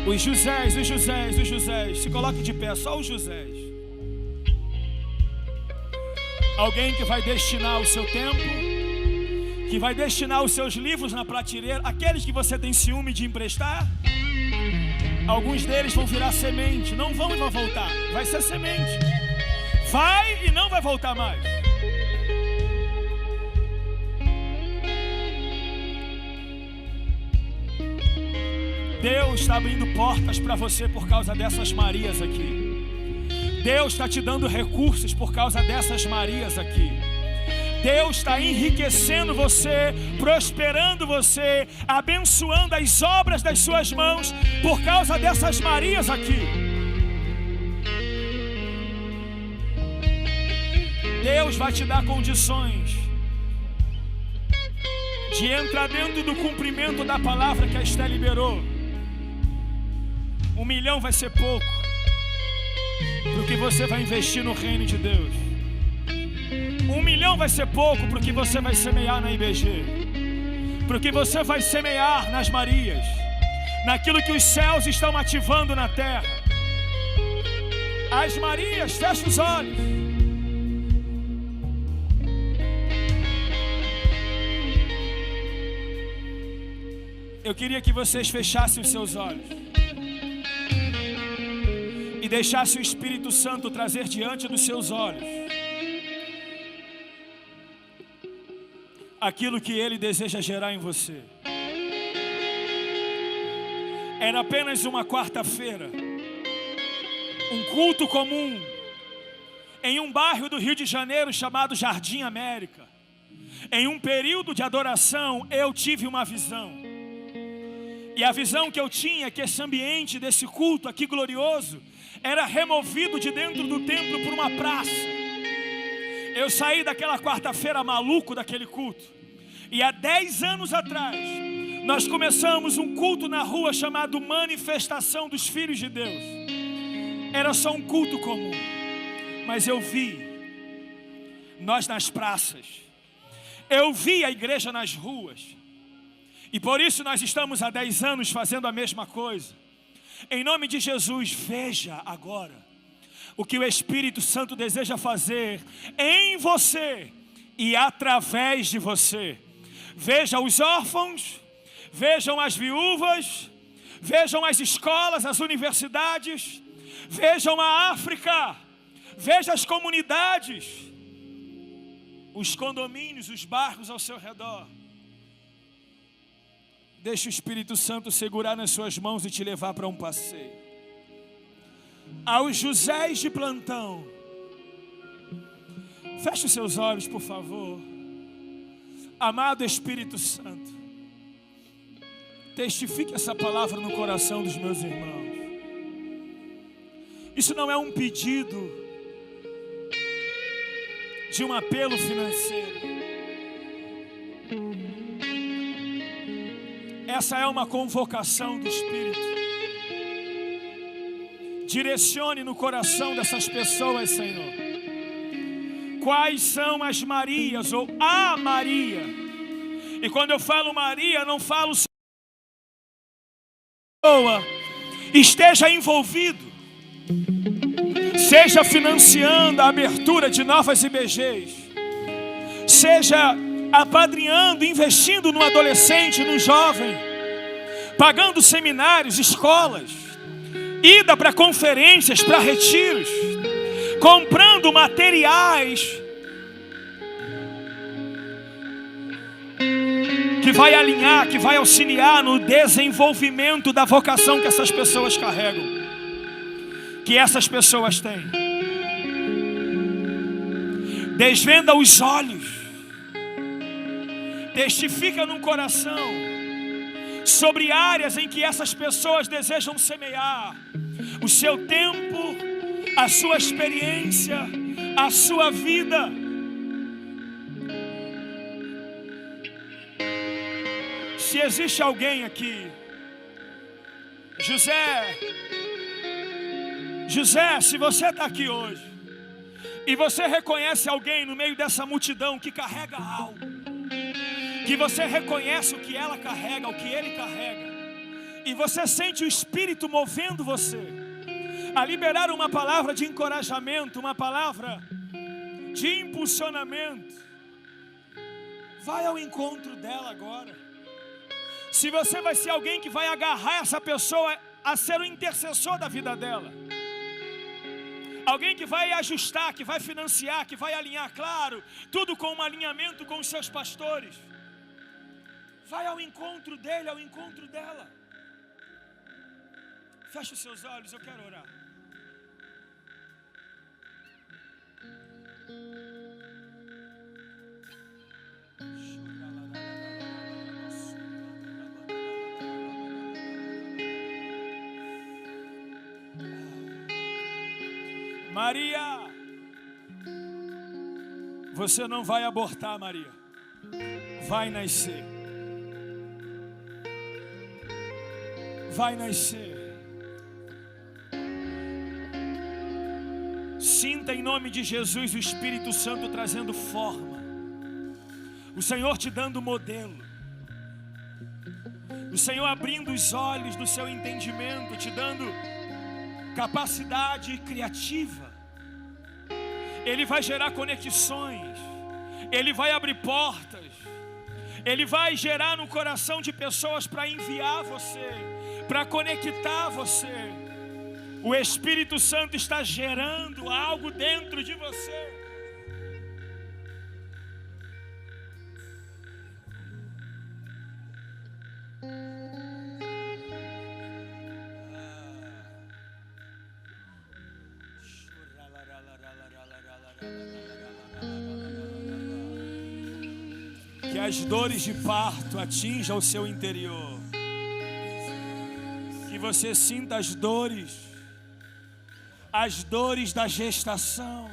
S1: Os Josés, se coloque de pé, só os Josés. Alguém que vai destinar o seu tempo, que vai destinar os seus livros na prateleira, aqueles que você tem ciúme de emprestar. Alguns deles vão virar semente, não vão e vão voltar, vai ser semente, vai e não vai voltar mais. Deus está abrindo portas para você por causa dessas Marias aqui. Deus está te dando recursos por causa dessas Marias aqui. Deus está enriquecendo você, prosperando você, abençoando as obras das suas mãos por causa dessas Marias aqui. Deus vai te dar condições de entrar dentro do cumprimento da palavra que a Esté liberou. 1 milhão vai ser pouco para o que você vai investir no reino de Deus. 1 milhão vai ser pouco para o que você vai semear na IBG, para o que você vai semear nas Marias, naquilo que os céus estão ativando na terra. As Marias, fecha os olhos. Eu queria que vocês fechassem os seus olhos e deixassem o Espírito Santo trazer diante dos seus olhos aquilo que Ele deseja gerar em você. Era apenas uma quarta-feira, um culto comum, em um bairro do Rio de Janeiro chamado Jardim América. Em um período de adoração, eu tive uma visão. E a visão que eu tinha é que esse ambiente desse culto aqui glorioso era removido de dentro do templo por uma praça. Eu saí daquela quarta-feira maluco daquele culto. E há 10 anos atrás, nós começamos um culto na rua chamado Manifestação dos Filhos de Deus. Era só um culto comum. Mas eu vi nós nas praças. Eu vi a igreja nas ruas. E por isso nós estamos há 10 anos fazendo a mesma coisa. Em nome de Jesus, veja agora o que o Espírito Santo deseja fazer em você e através de você. Veja os órfãos, vejam as viúvas, vejam as escolas, as universidades, vejam a África, veja as comunidades, os condomínios, os bairros ao seu redor. Deixa o Espírito Santo segurar nas suas mãos e te levar para um passeio. Aos Josés de plantão, feche os seus olhos, por favor. Amado Espírito Santo, testifique essa palavra no coração dos meus irmãos. Isso não é um pedido de um apelo financeiro. Essa é uma convocação do Espírito. Direcione no coração dessas pessoas, Senhor. Quais são as Marias ou a Maria? E quando eu falo Maria, não falo pessoa esteja envolvido, seja financiando a abertura de novas IBGs, seja apadrinhando, investindo no adolescente, no jovem, pagando seminários, escolas, ida para conferências, para retiros, comprando materiais que vai alinhar, que vai auxiliar no desenvolvimento da vocação que essas pessoas carregam, que essas pessoas têm. Desvenda os olhos, testifica no coração sobre áreas em que essas pessoas desejam semear o seu tempo, a sua experiência, a sua vida. Se existe alguém aqui, José, se você está aqui hoje e você reconhece alguém no meio dessa multidão que carrega algo, que você reconhece o que ela carrega, o que ele carrega, e você sente o Espírito movendo você a liberar uma palavra de encorajamento, uma palavra de impulsionamento, vai ao encontro dela agora. Se você vai ser alguém que vai agarrar essa pessoa a ser o intercessor da vida dela, alguém que vai ajustar, que vai financiar, que vai alinhar, claro, tudo com um alinhamento com os seus pastores, vai ao encontro dele, ao encontro dela. Feche os seus olhos, eu quero orar. Maria, você não vai abortar, Maria. Vai nascer. Vai nascer. Sinta em nome de Jesus o Espírito Santo trazendo forma. O Senhor te dando modelo. O Senhor abrindo os olhos do seu entendimento, te dando capacidade criativa. Ele vai gerar conexões. Ele vai abrir portas. Ele vai gerar no coração de pessoas para enviar você, para conectar você. O Espírito Santo está gerando algo dentro de você. Que as dores de parto atinjam o seu interior. Que você sinta as dores da gestação.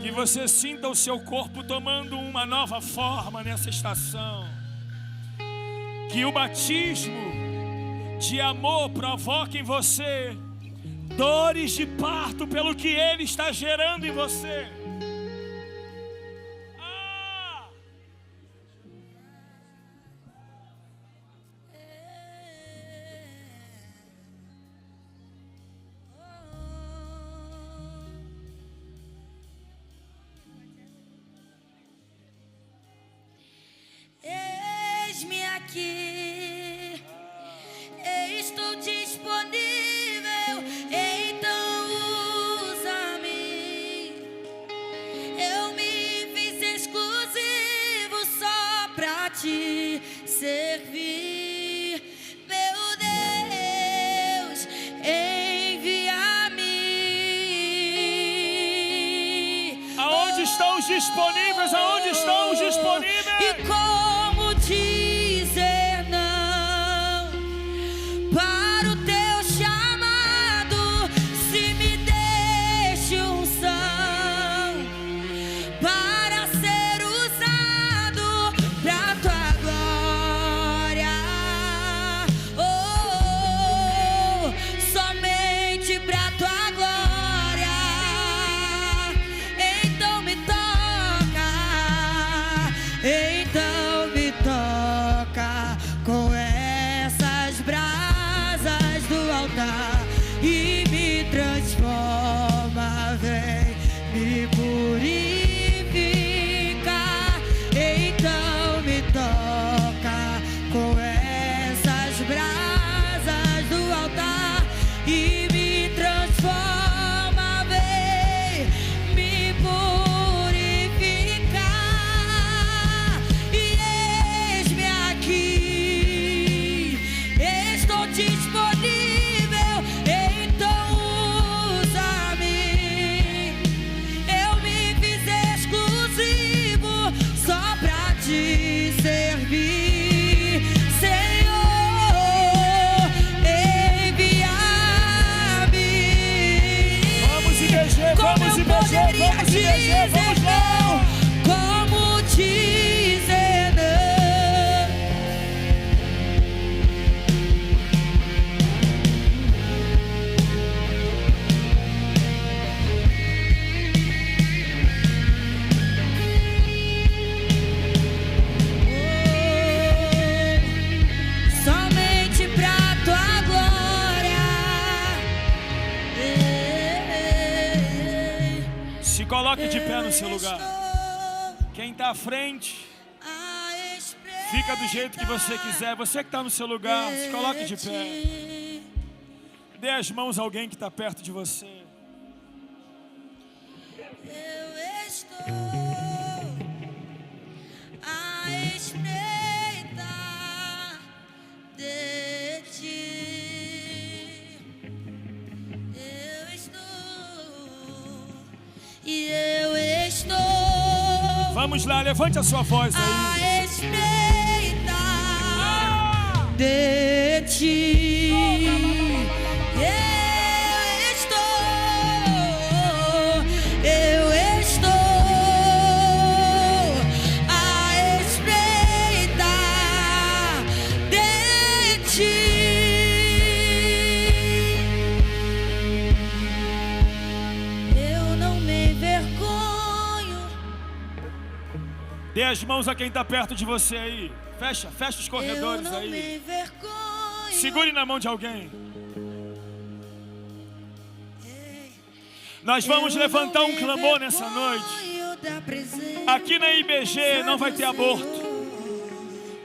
S1: Que você sinta o seu corpo tomando uma nova forma nessa estação. Que o batismo de amor provoque em você dores de parto pelo que Ele está gerando em você.
S2: Eis-me aqui, estou disponível, então usa-me. Eu me fiz exclusivo só pra te servir, meu Deus, envia-me.
S1: Aonde estão os disponíveis? Aonde estão os disponíveis?
S2: E como dizer não para o teu chamado, se me deixe unção para ser usado Então me toca com essas brasas do altar e me transforma, vem me purificar. Então me toca com essas brasas do altar e me transforma, vem me purificar. E eis-me aqui, estou disponível, então usa-me. Eu me fiz exclusivo só pra te servir, Senhor, envia-me.
S1: Vamos IBG,
S2: Como
S1: vamos
S2: eu
S1: IBG,
S2: poderia
S1: vamos IBG,
S2: dizer
S1: vamos lá.
S2: não? Como dizer não? Somente pra tua glória.
S1: Se coloque de pé no seu lugar. Quem está à frente, fica do jeito que você quiser. Você que está no seu lugar, se coloque de pé. Dê as mãos a alguém que está perto de você.
S2: Eu estou à espreita de ti. Eu estou e eu estou
S1: Vamos lá, levante a sua voz aí.
S2: à espreita de ti. Eu estou à espreita de ti. Eu não me envergonho.
S1: Dê as mãos a quem está perto de você aí. Fecha os
S2: Eu
S1: corredores
S2: não me
S1: aí.
S2: envergonho.
S1: Segure na mão de alguém. Nós vamos levantar um clamor nessa noite. Aqui na IBG não vai ter aborto.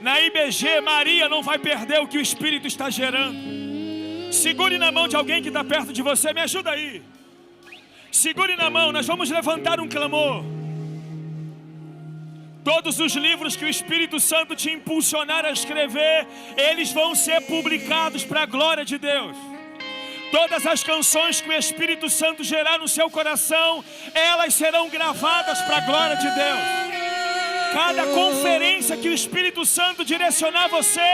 S1: Na IBG, Maria não vai perder o que o Espírito está gerando. Segure na mão de alguém que está perto de você. Me ajuda aí. Segure na mão, nós vamos levantar um clamor. Todos os livros que o Espírito Santo te impulsionar a escrever, eles vão ser publicados para a glória de Deus. Todas as canções que o Espírito Santo gerar no seu coração, elas serão gravadas para a glória de Deus. Cada conferência que o Espírito Santo direcionar você,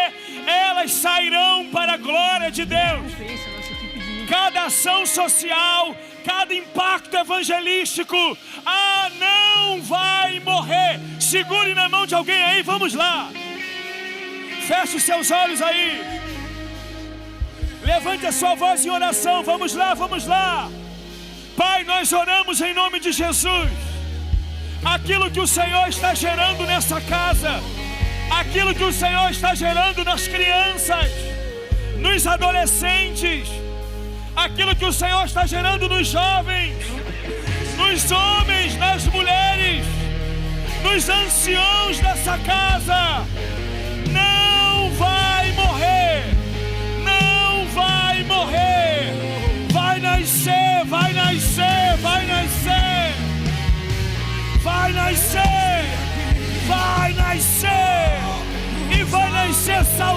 S1: elas sairão para a glória de Deus. Cada ação social, cada impacto evangelístico, não vai morrer. Segure na mão de alguém aí, vamos lá. Feche os seus olhos aí. Levante a sua voz em oração, vamos lá, vamos lá. Pai, nós oramos em nome de Jesus. Aquilo que o Senhor está gerando nessa casa, aquilo que o Senhor está gerando nas crianças, nos adolescentes, aquilo que o Senhor está gerando nos jovens, nos homens, nas mulheres, nos anciãos dessa casa, não vai morrer. Vai morrer, vai nascer, vai nascer, vai nascer, vai nascer, vai nascer, e vai nascer saúde.